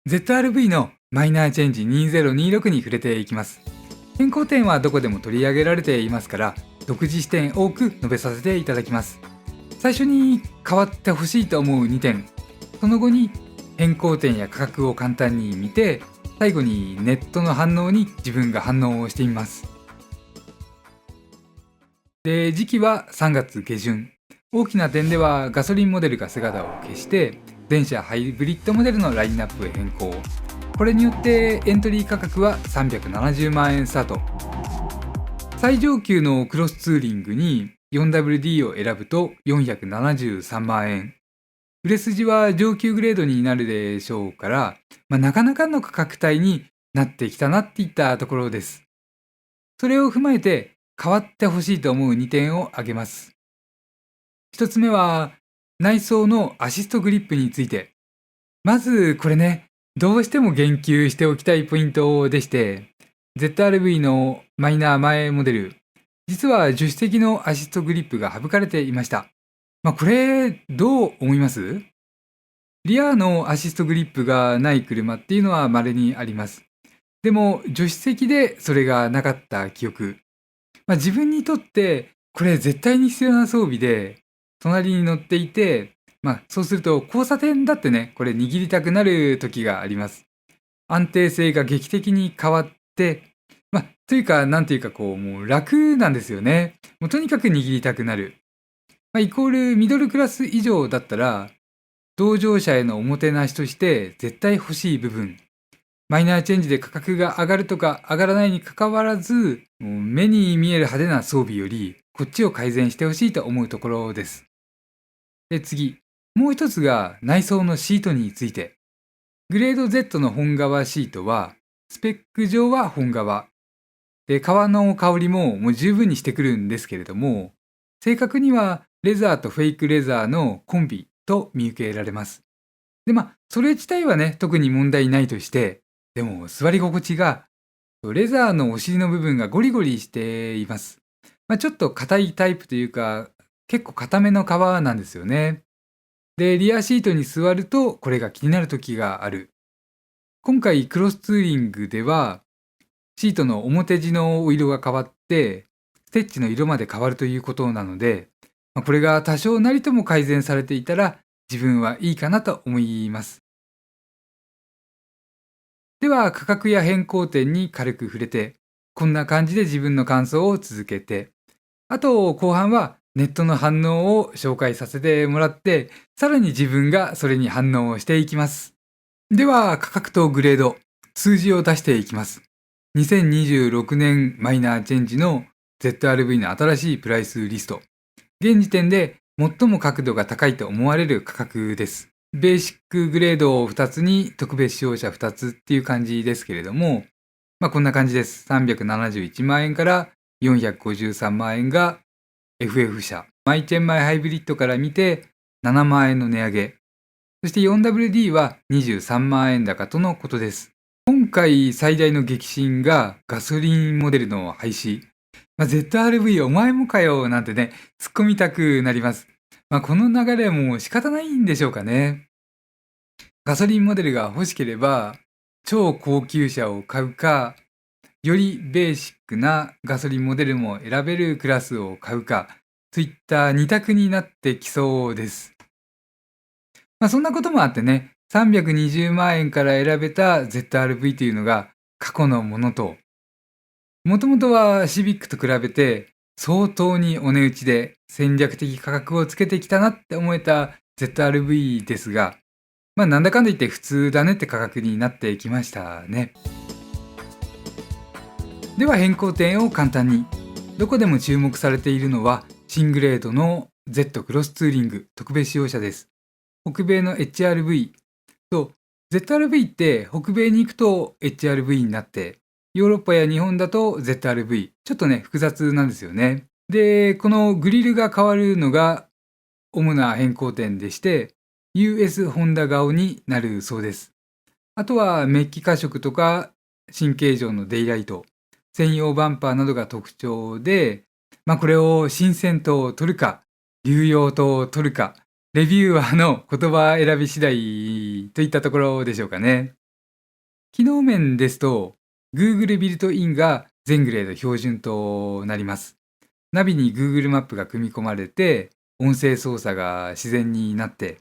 ZR-V のマイナーチェンジ2026に触れていきます。変更点はどこでも取り上げられていますから、独自視点多く述べさせていただきます。最初に変わってほしいと思う2点、その後に変更点や価格を簡単に見て、最後にネットの反応に自分が反応をしてみます。で、時期は3月下旬。大きな点ではガソリンモデルが姿を消して電車ハイブリッドモデルのラインナップへ変更。これによってエントリー価格は370万円スタート。最上級のクロスツーリングに 4WD を選ぶと473万円。売れ筋は上級グレードになるでしょうから、なかなかの価格帯になってきたなっていったところです。それを踏まえて変わってほしいと思う2点を挙げます。1つ目は内装のアシストグリップについて。まずこれね、どうしても言及しておきたいポイントでして、ZR-V のマイナー前モデル、実は助手席のアシストグリップが省かれていました。これどう思います？リアのアシストグリップがない車っていうのは稀にあります。でも助手席でそれがなかった記憶。自分にとってこれ絶対に必要な装備で、隣に乗っていて、そうすると交差点だってね、これ握りたくなる時があります。安定性が劇的に変わって、というか、なんていうかもう楽なんですよね。もうとにかく握りたくなる。イコールミドルクラス以上だったら、同乗者へのおもてなしとして絶対欲しい部分。マイナーチェンジで価格が上がるとか上がらないにかかわらず、もう目に見える派手な装備より、こっちを改善してほしいと思うところです。で、次。もう一つが内装のシートについて。グレード Z の本革シートは、スペック上は本革。で、革の香りも十分にしてくるんですけれども、正確にはレザーとフェイクレザーのコンビと見受けられます。で、それ自体はね、特に問題ないとして、でも座り心地が、レザーのお尻の部分がゴリゴリしています。ちょっと硬いタイプというか、結構硬めの革なんですよね。で、リアシートに座るとこれが気になる時がある。今回クロスツーリングでは、シートの表地のお色が変わって、ステッチの色まで変わるということなので、これが多少なりとも改善されていたら自分はいいかなと思います。では価格や変更点に軽く触れて、こんな感じで自分の感想を続けて、あと後半はネットの反応を紹介させてもらって、さらに自分がそれに反応をしていきます。では価格とグレード、数字を出していきます。2026年マイナーチェンジの ZR-V の新しいプライスリスト。現時点で最も角度が高いと思われる価格です。ベーシックグレード2つに特別使用者2つっていう感じですけれども、こんな感じです。371万円から453万円が FF 車。マイチェンマイハイブリッドから見て7万円の値上げ。そして 4WD は23万円高とのことです。今回最大の激震がガソリンモデルの廃止。ZR-V お前もかよなんてね、突っ込みたくなります。この流れはもう仕方ないんでしょうかね。ガソリンモデルが欲しければ、超高級車を買うか、よりベーシックなガソリンモデルも選べるクラスを買うか、といった二択になってきそうです。そんなこともあってね、320万円から選べた ZR-V というのが過去のものと、もともとはシビックと比べて相当にお値打ちで戦略的価格をつけてきたなって思えた ZR-V ですが、なんだかんだ言って普通だねって価格になってきましたね。では変更点を簡単に。どこでも注目されているのは新グレードの Z クロスツーリング特別使用車です。北米の HRV と ZR-V って北米に行くと HRV になって、ヨーロッパや日本だと ZR-V。ちょっとね、複雑なんですよね。で、このグリルが変わるのが主な変更点でして、US ホンダ顔になるそうです。あとはメッキ化色とか新形状のデイライト、専用バンパーなどが特徴で、これを新鮮と取るか、流用と取るか、レビューアーの言葉選び次第といったところでしょうかね。機能面ですと、Google ビルトインが全グレード標準となります。ナビに Google マップが組み込まれて、音声操作が自然になって、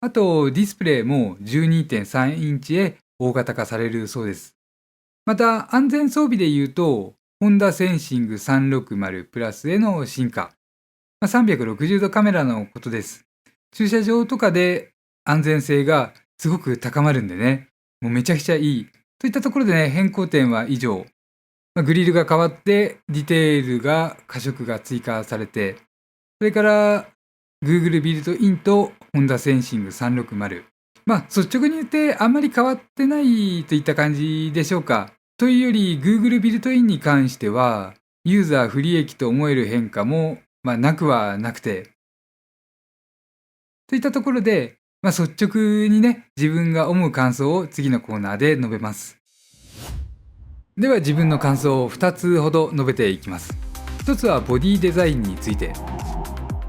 あとディスプレイも 12.3 インチへ大型化されるそうです。また安全装備で言うと、ホンダセンシング360プラスへの進化、360度カメラのことです。駐車場とかで安全性がすごく高まるんでね、もうめちゃくちゃいい。といったところでね、変更点は以上。グリルが変わって、ディテールが、加色が追加されて、それから Google ビルトインと Honda センシング360。率直に言ってあんまり変わってないといった感じでしょうか。というより Google ビルトインに関しては、ユーザー不利益と思える変化も、なくはなくて。といったところで、率直にね、自分が思う感想を次のコーナーで述べます。では自分の感想を2つほど述べていきます。1つはボディデザインについて。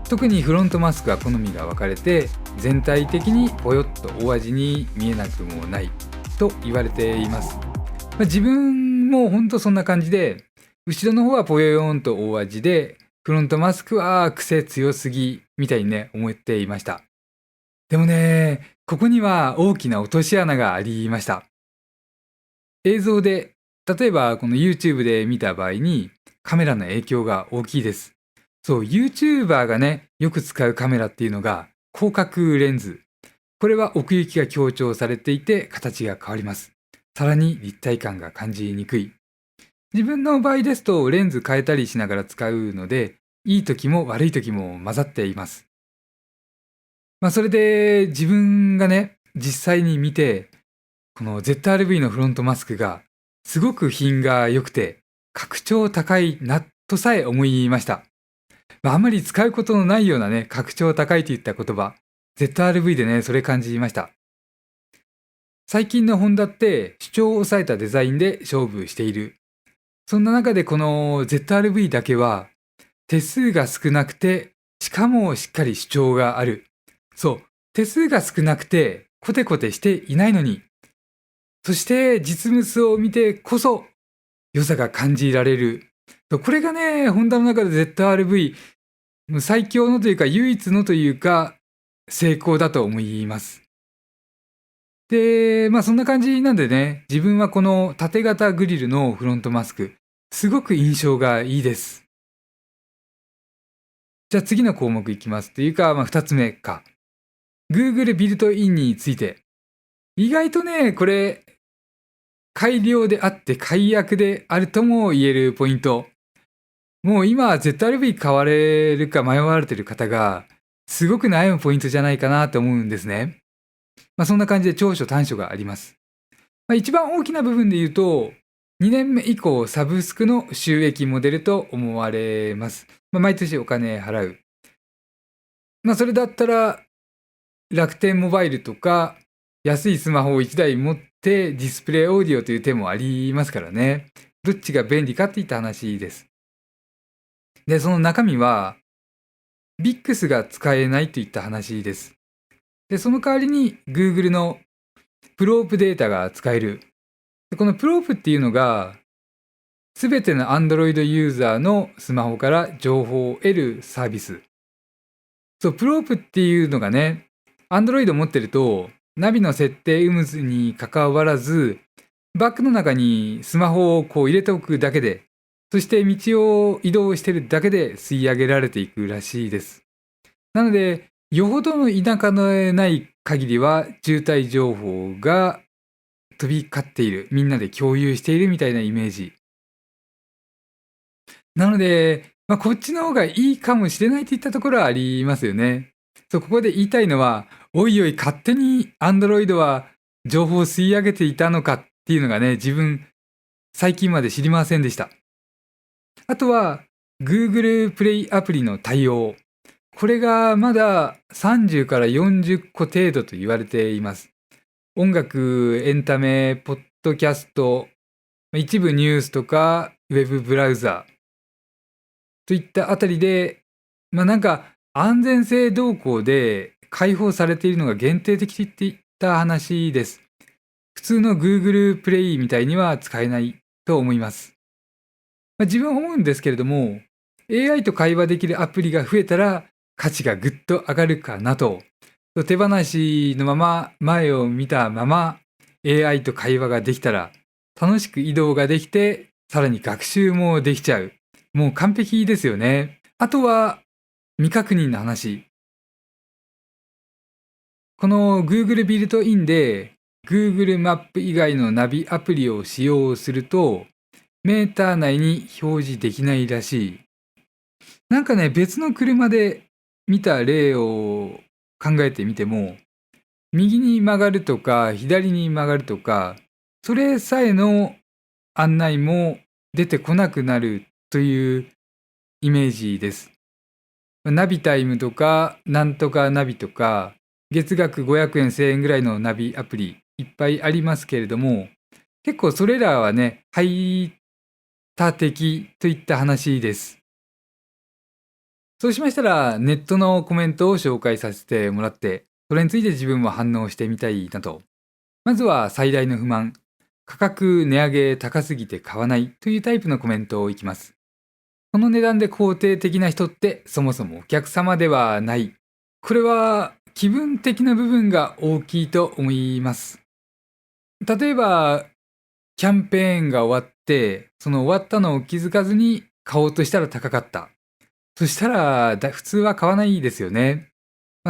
特にフロントマスクは好みが分かれて、全体的にぽよっと大味に見えなくもないと言われています。自分もほんとそんな感じで、後ろの方はぽよよんと大味で、フロントマスクは癖強すぎみたいにね、思っていました。でもね、ここには大きな落とし穴がありました。映像で、例えばこの YouTube で見た場合にカメラの影響が大きいです。そう、YouTuber がね、よく使うカメラっていうのが広角レンズ。これは奥行きが強調されていて形が変わります。さらに立体感が感じにくい。自分の場合ですとレンズ変えたりしながら使うので、いい時も悪い時も混ざっています。それで自分がね、実際に見て、この ZR-V のフロントマスクがすごく品が良くて格調高いなとさえ思いました。あんまり使うことのないようなね、格調高いといった言葉、ZR-V でね、それ感じました。最近のホンダって主張を抑えたデザインで勝負している。そんな中でこの ZR-V だけは手数が少なくて、しかもしっかり主張がある。そう、手数が少なくてコテコテしていないのに、そして実物を見てこそ良さが感じられる。これがね、ホンダの中で ZR-V、最強のというか唯一のというか成功だと思います。で、そんな感じなんでね、自分はこの縦型グリルのフロントマスク、すごく印象がいいです。じゃあ次の項目いきますというか、2つ目か。Google ビルトインについて。意外とね、これ、改良であって改悪であるとも言えるポイント。もう今 ZR-V 買われるか迷われてる方がすごく悩むポイントじゃないかなと思うんですね。そんな感じで長所短所があります。一番大きな部分で言うと、2年目以降サブスクの収益モデルと思われます。毎年お金払う。それだったら楽天モバイルとか安いスマホを1台持ってディスプレイオーディオという手もありますからね。どっちが便利かっていった話です。で、その中身は VIX が使えないといった話です。で、その代わりに Google のプロープデータが使える。このプロープっていうのがすべての Android ユーザーのスマホから情報を得るサービス。そう、プロープっていうのがね、Android を持ってるとナビの設定有無に関わらず、バッグの中にスマホをこう入れておくだけで、そして道を移動してるだけで吸い上げられていくらしいです。なので、よほどの田舎のない限りは渋滞情報が飛び交っている、みんなで共有しているみたいなイメージ。なので、こっちの方がいいかもしれないといったところはありますよね。そう、ここで言いたいのは、おいおい勝手に Android は情報を吸い上げていたのかっていうのがね、自分最近まで知りませんでした。あとは Google プレイアプリの対応。これがまだ30から40個程度と言われています。音楽、エンタメ、ポッドキャスト、一部ニュースとかウェブブラウザといったあたりで、なんか安全性動向で開放されているのが限定的っていった話です。普通の Google プレイみたいには使えないと思います。自分は思うんですけれども、AI と会話できるアプリが増えたら価値がぐっと上がるかなと。手放しのまま前を見たまま AI と会話ができたら楽しく移動ができて、さらに学習もできちゃう。もう完璧ですよね。あとは未確認の話。この Google ビルトインで Google マップ以外のナビアプリを使用するとメーター内に表示できないらしい。なんかね、別の車で見た例を考えてみても、右に曲がるとか左に曲がるとか、それさえの案内も出てこなくなるというイメージです。ナビタイムとかなんとかナビとか、月額500円1000円ぐらいのナビアプリいっぱいありますけれども、結構それらはね、排他的といった話です。そうしましたら、ネットのコメントを紹介させてもらって、それについて自分も反応してみたいなと。まずは最大の不満。価格値上げ高すぎて買わないというタイプのコメントをいきます。この値段で肯定的な人ってそもそもお客様ではない。これは気分的な部分が大きいと思います。例えば、キャンペーンが終わって、その終わったのを気づかずに買おうとしたら高かった。そしたら普通は買わないですよね。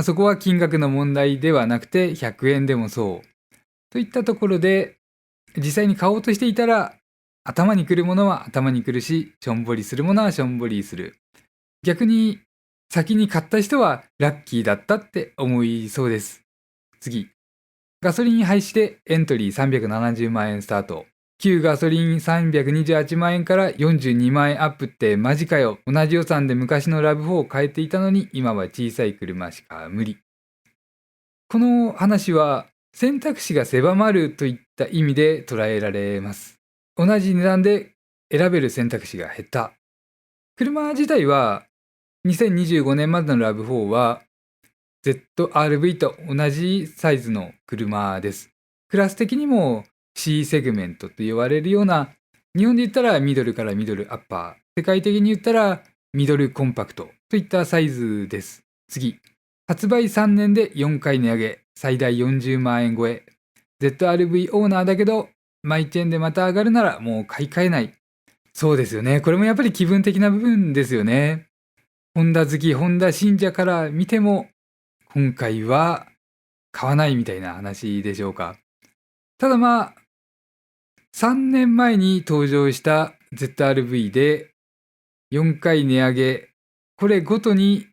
そこは金額の問題ではなくて100円でもそう。といったところで、実際に買おうとしていたら、頭にくるものは頭にくるし、しょんぼりするものはしょんぼりする。逆に、先に買った人はラッキーだったって思いそうです。次。ガソリン廃止でエントリー370万円スタート。旧ガソリン328万円から42万円アップってマジかよ。同じ予算で昔のラブ4を変えていたのに今は小さい車しか無理。この話は選択肢が狭まるといった意味で捉えられます。同じ値段で選べる選択肢が減った。車自体は2025年までのラブ4は ZRV と同じサイズの車です。クラス的にも C セグメントと言われるような、日本で言ったらミドルからミドルアッパー、世界的に言ったらミドルコンパクトといったサイズです。次。発売3年で4回値上げ、最大40万円超え。ZRV オーナーだけど、マイチェーンでまた上がるならもう買い替えない。そうですよね。これもやっぱり気分的な部分ですよね。ホンダ好き、ホンダ信者から見ても、今回は買わないみたいな話でしょうか。ただ3年前に登場した ZRV で4回値上げ、これごとに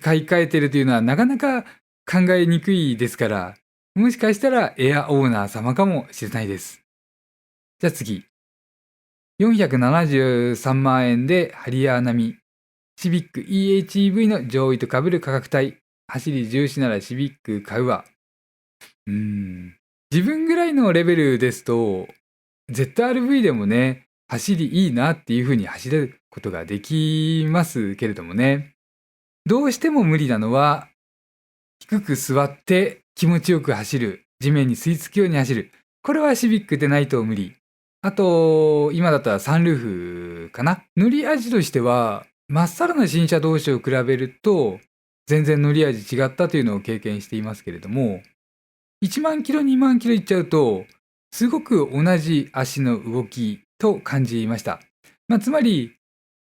買い替えてるというのはなかなか考えにくいですから、もしかしたらエアオーナー様かもしれないです。じゃあ次。473万円でハリアー並み。シビック EHEV の上位と被る価格帯。走り重視ならシビック買うわ。自分ぐらいのレベルですと、ZRV でもね、走りいいなっていう風に走れることができますけれどもね。どうしても無理なのは、低く座って気持ちよく走る。地面に吸い付くように走る。これはシビックでないと無理。あと、今だったらサンルーフかな。乗り味としては、まっさらな新車同士を比べると、全然乗り味違ったというのを経験していますけれども、1万キロ、2万キロいっちゃうと、すごく同じ足の動きと感じました。つまり、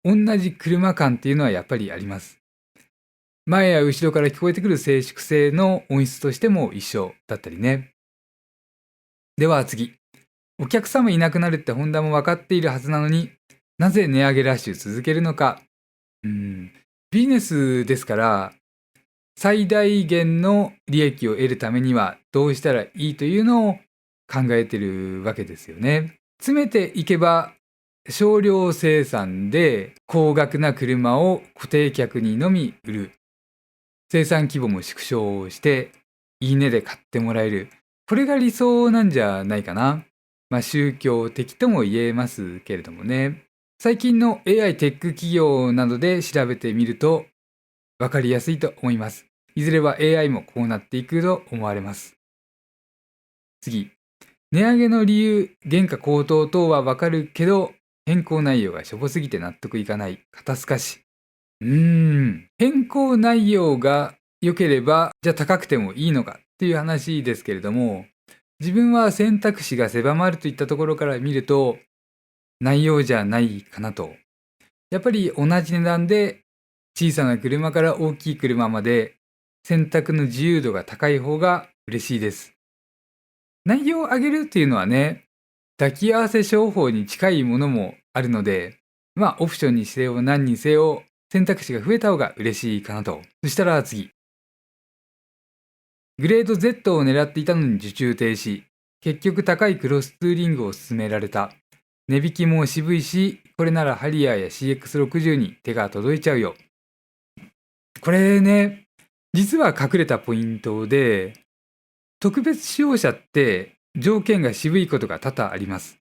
同じ車感っていうのはやっぱりあります。前や後ろから聞こえてくる静粛性の音質としても一緒だったりね。では次。お客様いなくなるってホンダも分かっているはずなのになぜ値上げラッシュ続けるのか。ビジネスですから最大限の利益を得るためにはどうしたらいいというのを考えてるわけですよね。詰めていけば少量生産で高額な車を固定客にのみ売る。生産規模も縮小して、いいねで買ってもらえる。これが理想なんじゃないかな。宗教的とも言えますけれどもね。最近の AI テック企業などで調べてみると、わかりやすいと思います。いずれは AI もこうなっていくと思われます。次。値上げの理由、原価高騰等はわかるけど、変更内容がしょぼすぎて納得いかない。肩透かし。変更内容が良ければ、じゃあ高くてもいいのかっていう話ですけれども、自分は選択肢が狭まるといったところから見ると、内容じゃないかなと。やっぱり同じ値段で小さな車から大きい車まで選択の自由度が高い方が嬉しいです。内容を上げるっていうのはね、抱き合わせ商法に近いものもあるので、オプションにせよ何にせよ選択肢が増えた方が嬉しいかなと。そしたら次。グレード Z を狙っていたのに受注停止。結局高いクロスツーリングを勧められた。値引きも渋いし、これならハリアーや CX60 に手が届いちゃうよ。これね、実は隠れたポイントで、特別使用車って条件が渋いことが多々あります。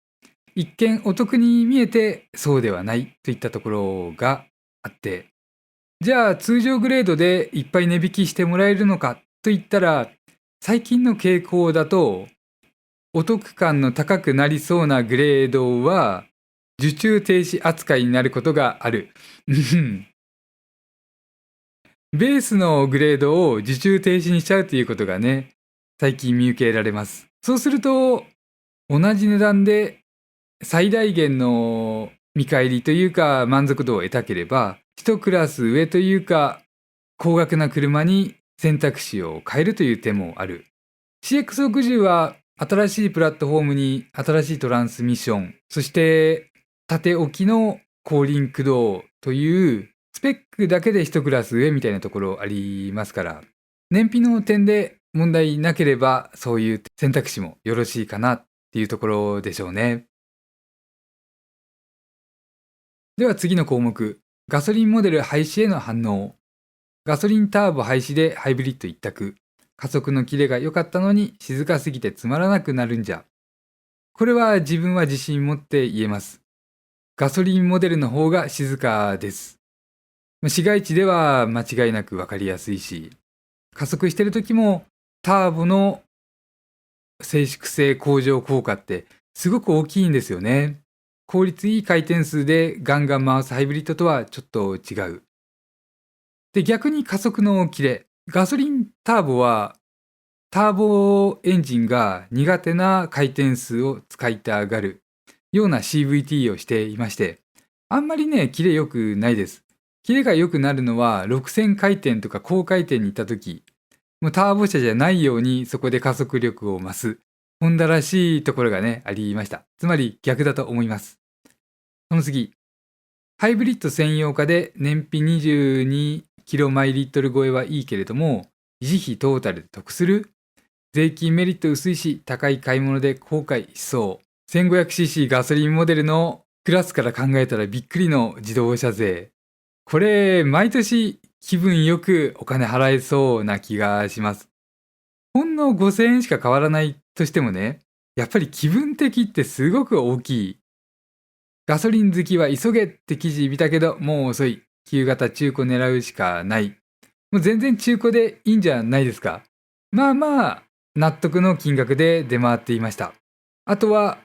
一見お得に見えてそうではないといったところがあって、じゃあ通常グレードでいっぱい値引きしてもらえるのかといったら、最近の傾向だと、お得感の高くなりそうなグレードは受注停止扱いになることがある。ベースのグレードを受注停止にしちゃうということがね、最近見受けられます。そうすると、同じ値段で最大限の見返りというか満足度を得たければ、一クラス上というか高額な車に選択肢を変えるという手もある。CX60 は新しいプラットフォームに新しいトランスミッション、そして縦置きの後輪駆動というスペックだけで一クラス上みたいなところありますから、燃費の点で問題なければそういう選択肢もよろしいかなっていうところでしょうね。では次の項目、ガソリンモデル廃止への反応。ガソリンターボ廃止でハイブリッド一択。加速のキレが良かったのに静かすぎてつまらなくなるんじゃ。これは自分は自信持って言えます。ガソリンモデルの方が静かです。市街地では間違いなくわかりやすいし、加速してる時もターボの静粛性向上効果ってすごく大きいんですよね。効率いい回転数でガンガン回すハイブリッドとはちょっと違う。で、逆に加速のキレ。ガソリンターボはターボエンジンが苦手な回転数を使いたがるような CVT をしていまして、あんまりね、キレ良くないです。キレが良くなるのは6000回転とか高回転に行った時、もうターボ車じゃないようにそこで加速力を増す。ホンダらしいところがね、ありました。つまり逆だと思います。その次。ハイブリッド専用化で燃費22キロマイリットル超えはいいけれども、維持費トータルで得する？税金メリット薄いし、高い買い物で後悔しそう。1500cc ガソリンモデルのクラスから考えたらびっくりの自動車税。これ、毎年気分よくお金払えそうな気がします。ほんの5000円しか変わらないとしてもね、やっぱり気分的ってすごく大きい。ガソリン好きは急げって記事見たけど、もう遅い。旧型中古狙うしかない。もう全然中古でいいんじゃないですか。納得の金額で出回っていました。あとは、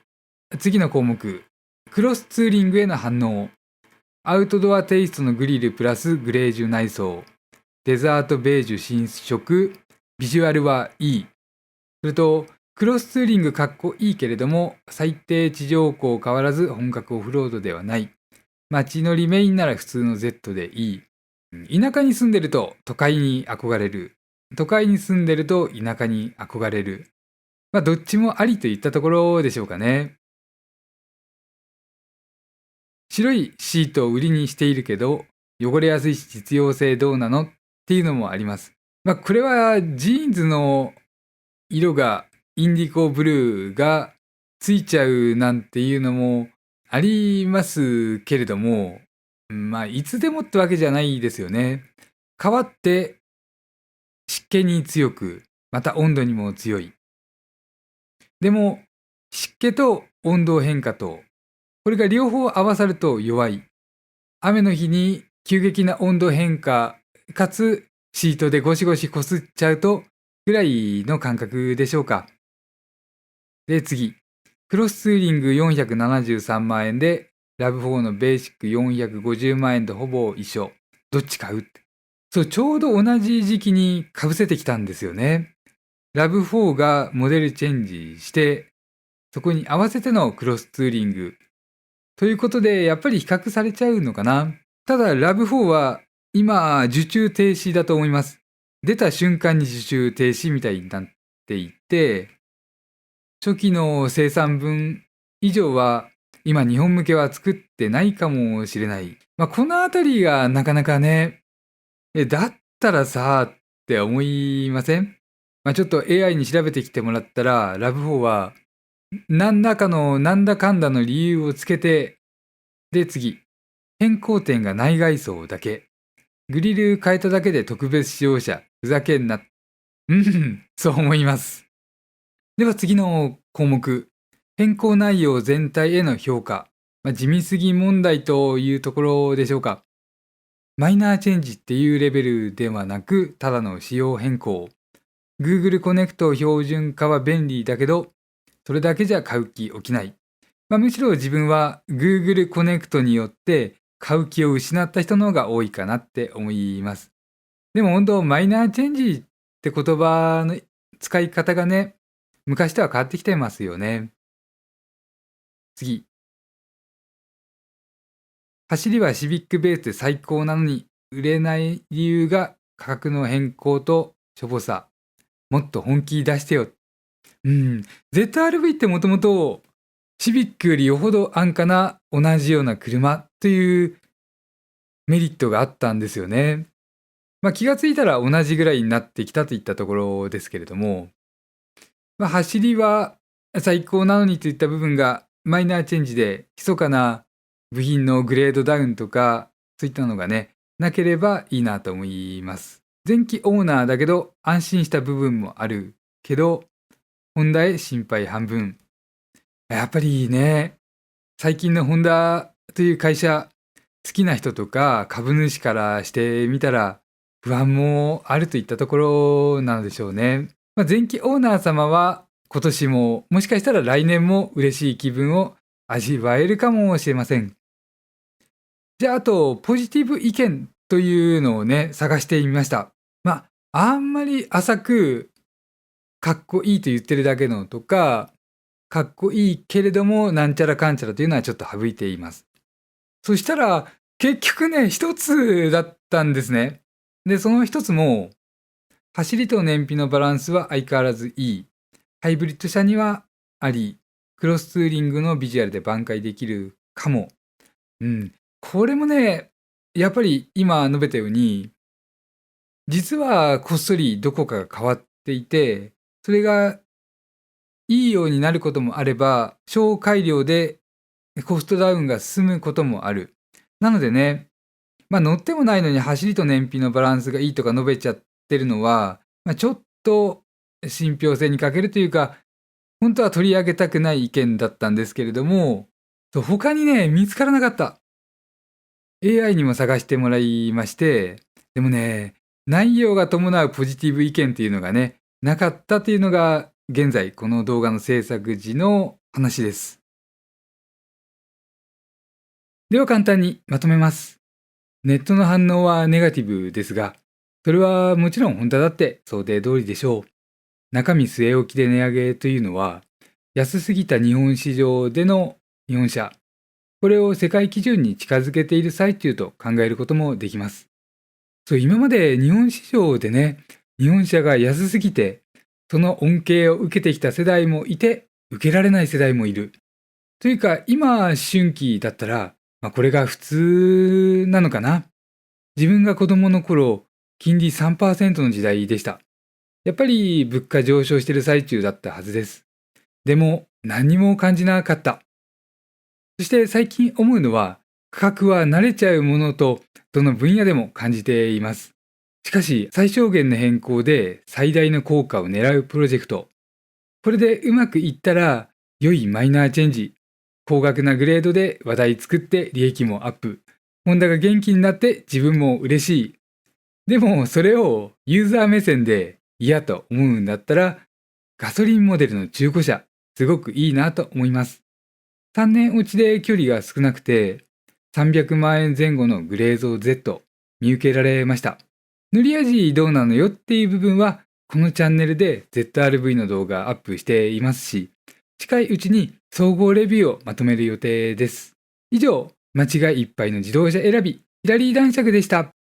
次の項目。クロスツーリングへの反応。アウトドアテイストのグリルプラスグレージュ内装。デザートベージュ新色。ビジュアルはいい。それと、クロスツーリングかっこいいけれども、最低地上高変わらず本格オフロードではない。街乗りメインなら普通の Z でいい。田舎に住んでると都会に憧れる。都会に住んでると田舎に憧れる。どっちもありといったところでしょうかね。白いシートを売りにしているけど、汚れやすいし実用性どうなのっていうのもあります。これはジーンズの色がインディゴブルーがついちゃうなんていうのもありますけれども、いつでもってわけじゃないですよね。革って湿気に強く、また温度にも強い。でも湿気と温度変化と、これが両方合わさると弱い。雨の日に急激な温度変化かつシートでゴシゴシこすっちゃうとぐらいの感覚でしょうか。で、次。クロスツーリング473万円で、ラブ4のベーシック450万円とほぼ一緒。どっち買うって。そう、ちょうど同じ時期に被せてきたんですよね。ラブ4がモデルチェンジして、そこに合わせてのクロスツーリング。ということで、やっぱり比較されちゃうのかな。ただ、ラブ4は今、受注停止だと思います。出た瞬間に受注停止みたいになっていて、初期の生産分以上は今日本向けは作ってないかもしれない。このあたりがなかなかね、だったらさって思いません？ちょっと AI に調べてきてもらったら、ラブ4は何らかのなんだかんだの理由をつけて、で次、変更点が内外装だけ。グリル変えただけで特別使用者、ふざけんな。そう思います。では次の項目。変更内容全体への評価。地味すぎ問題というところでしょうか。マイナーチェンジっていうレベルではなく、ただの仕様変更。Google コネクト標準化は便利だけど、それだけじゃ買う気起きない。むしろ自分は Google コネクトによって買う気を失った人の方が多いかなって思います。でも本当、マイナーチェンジって言葉の使い方がね、昔とは変わってきてますよね。次。走りはシビックベースで最高なのに売れない理由が価格の変更としょぼさ。もっと本気出してよ。ZRV ってもともとシビックよりよほど安価な同じような車というメリットがあったんですよね。気がついたら同じぐらいになってきたといったところですけれども、走りは最高なのにといった部分がマイナーチェンジで密かな部品のグレードダウンとかそういったのがね、なければいいなと思います。前期オーナーだけど安心した部分もあるけど、ホンダへ心配半分。やっぱりね、最近のホンダという会社、好きな人とか株主からしてみたら不安もあるといったところなのでしょうね。前期オーナー様は今年ももしかしたら来年も嬉しい気分を味わえるかもしれません。じゃあ、あとポジティブ意見というのをね、探してみました。あんまり浅くかっこいいと言ってるだけのとか、かっこいいけれどもなんちゃらかんちゃらというのはちょっと省いています。そしたら結局ね、一つだったんですね。で、その一つも、走りと燃費のバランスは相変わらずいい。ハイブリッド車にはあり、クロスツーリングのビジュアルで挽回できるかも。これもね、やっぱり今述べたように、実はこっそりどこかが変わっていて、それがいいようになることもあれば、小改良でコストダウンが進むこともある。なのでね、乗ってもないのに走りと燃費のバランスがいいとか述べちゃってるのは、ちょっと信憑性に欠けるというか、本当は取り上げたくない意見だったんですけれども、他にね、見つからなかった。AI にも探してもらいまして、でもね、内容が伴うポジティブ意見っていうのがね、なかったっていうのが、現在この動画の制作時の話です。では簡単にまとめます。ネットの反応はネガティブですが、それはもちろん本当だって想定通りでしょう。中身据え置きで値上げというのは、安すぎた日本市場での日本車、これを世界基準に近づけている最中と考えることもできます。今まで日本市場でね、日本車が安すぎて、その恩恵を受けてきた世代もいて、受けられない世代もいる。というか、今、思春期だったら、これが普通なのかな。自分が子供の頃、金利 3% の時代でした。やっぱり物価上昇している最中だったはずです。でも、何も感じなかった。そして最近思うのは、価格は慣れちゃうものと、どの分野でも感じています。しかし、最小限の変更で最大の効果を狙うプロジェクト。これでうまくいったら、良いマイナーチェンジ、高額なグレードで話題作って利益もアップ。ホンダが元気になって自分も嬉しい。でも、それをユーザー目線で嫌と思うんだったら、ガソリンモデルの中古車、すごくいいなと思います。3年落ちで距離が少なくて、300万円前後のグレーゾー Z 見受けられました。塗り味どうなのよっていう部分は、このチャンネルで ZRV の動画アップしていますし、近いうちに総合レビューをまとめる予定です。以上、間違いいっぱいの自動車選び、ヒラリー男爵でした。